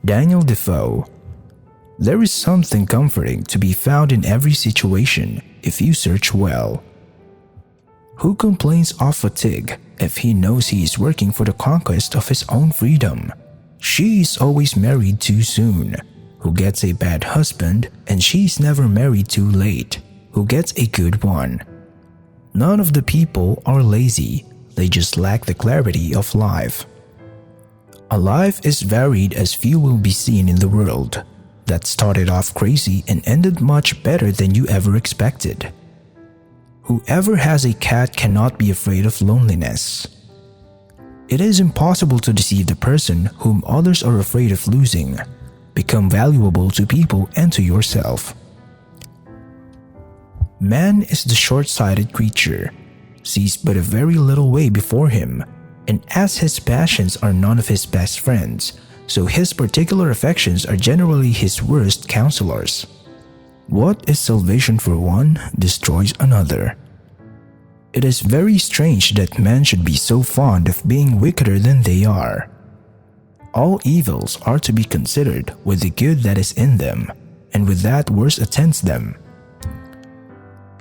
Daniel Defoe. There is something comforting to be found in every situation if you search well. Who complains of fatigue if he knows he is working for the conquest of his own freedom? She is always married too soon, who gets a bad husband, and she's never married too late, who gets a good one. None of the people are lazy, they just lack the clarity of life. A life as varied as few will be seen in the world, that started off crazy and ended much better than you ever expected. Whoever has a cat cannot be afraid of loneliness. It is impossible to deceive the person whom others are afraid of losing. Become valuable to people and to yourself. Man is the short-sighted creature, sees but a very little way before him, and as his passions are none of his best friends, so his particular affections are generally his worst counselors. What is salvation for one destroys another. It is very strange that men should be so fond of being wickeder than they are. All evils are to be considered with the good that is in them, and with that worse attends them.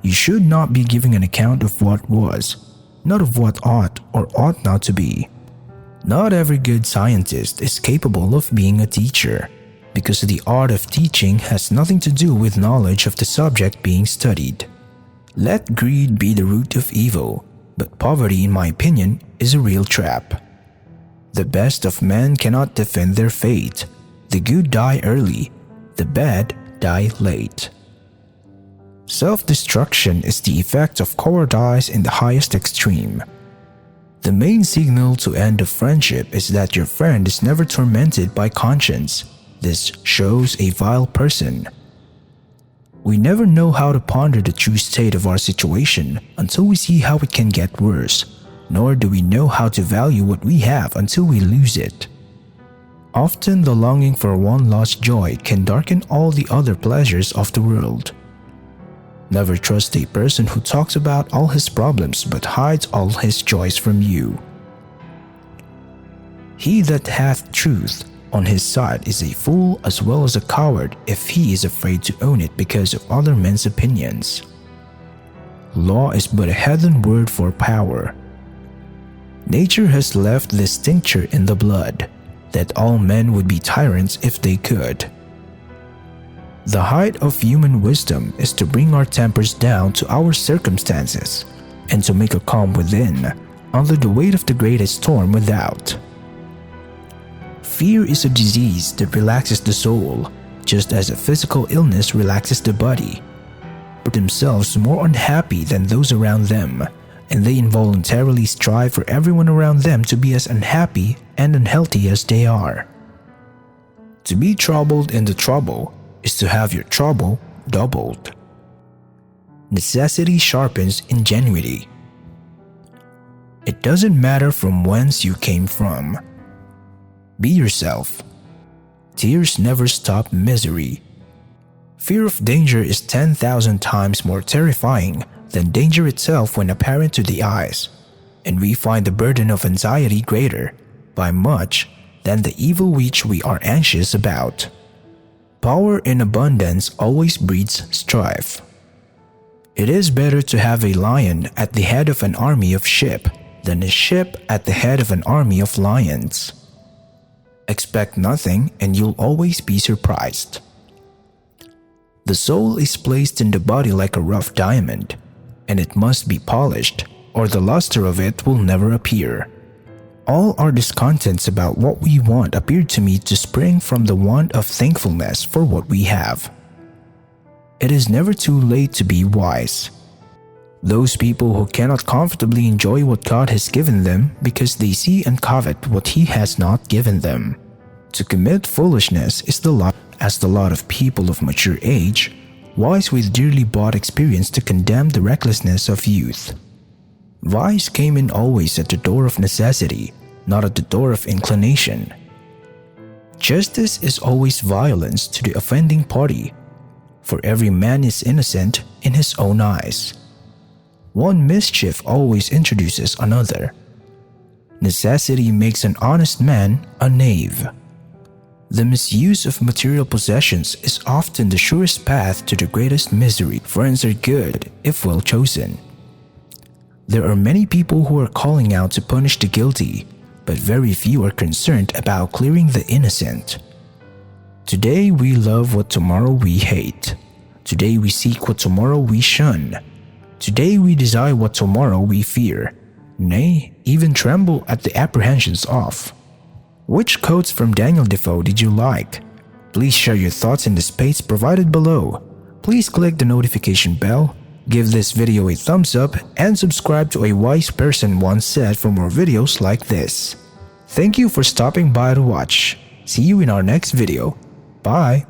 You should not be giving an account of what was, not of what ought or ought not to be. Not every good scientist is capable of being a teacher, because the art of teaching has nothing to do with knowledge of the subject being studied. Let greed be the root of evil, but poverty, in my opinion, is a real trap. The best of men cannot defend their fate. The good die early, the bad die late. Self-destruction is the effect of cowardice in the highest extreme. The main signal to end a friendship is that your friend is never tormented by conscience. This shows a vile person. We never know how to ponder the true state of our situation until we see how it can get worse, nor do we know how to value what we have until we lose it. Often the longing for one lost joy can darken all the other pleasures of the world. Never trust a person who talks about all his problems but hides all his joys from you. He that hath truth on his side is a fool as well as a coward if he is afraid to own it because of other men's opinions. Law is but a heathen word for power. Nature has left this tincture in the blood, that all men would be tyrants if they could. The height of human wisdom is to bring our tempers down to our circumstances and to make a calm within under the weight of the greatest storm without. Fear is a disease that relaxes the soul, just as a physical illness relaxes the body. But themselves more unhappy than those around them, and they involuntarily strive for everyone around them to be as unhappy and unhealthy as they are. To be troubled in the trouble is to have your trouble doubled. Necessity sharpens ingenuity. It doesn't matter from whence you came from. Be yourself. Tears never stop misery. Fear of danger is 10,000 times more terrifying than danger itself when apparent to the eyes, and we find the burden of anxiety greater, by much, than the evil which we are anxious about. Power in abundance always breeds strife. It is better to have a lion at the head of an army of sheep than a sheep at the head of an army of lions. Expect nothing and you'll always be surprised. The soul is placed in the body like a rough diamond, and it must be polished, or the luster of it will never appear. All our discontents about what we want appear to me to spring from the want of thankfulness for what we have. It is never too late to be wise. Those people who cannot comfortably enjoy what God has given them because they see and covet what He has not given them. To commit foolishness is the lot of people of mature age, wise with dearly bought experience to condemn the recklessness of youth. Vice came in always at the door of necessity, not at the door of inclination. Justice is always violence to the offending party, for every man is innocent in his own eyes. One mischief always introduces another. Necessity makes an honest man a knave. The misuse of material possessions is often the surest path to the greatest misery. Friends are good if well chosen. There are many people who are calling out to punish the guilty, but very few are concerned about clearing the innocent. Today we love what tomorrow we hate. Today we seek what tomorrow we shun. Today we desire what tomorrow we fear, nay, even tremble at the apprehensions of. Which quotes from Daniel Defoe did you like? Please share your thoughts in the space provided below. Please click the notification bell, give this video a thumbs up, and subscribe to A Wise Person Once Said for more videos like this. Thank you for stopping by to watch. See you in our next video. Bye.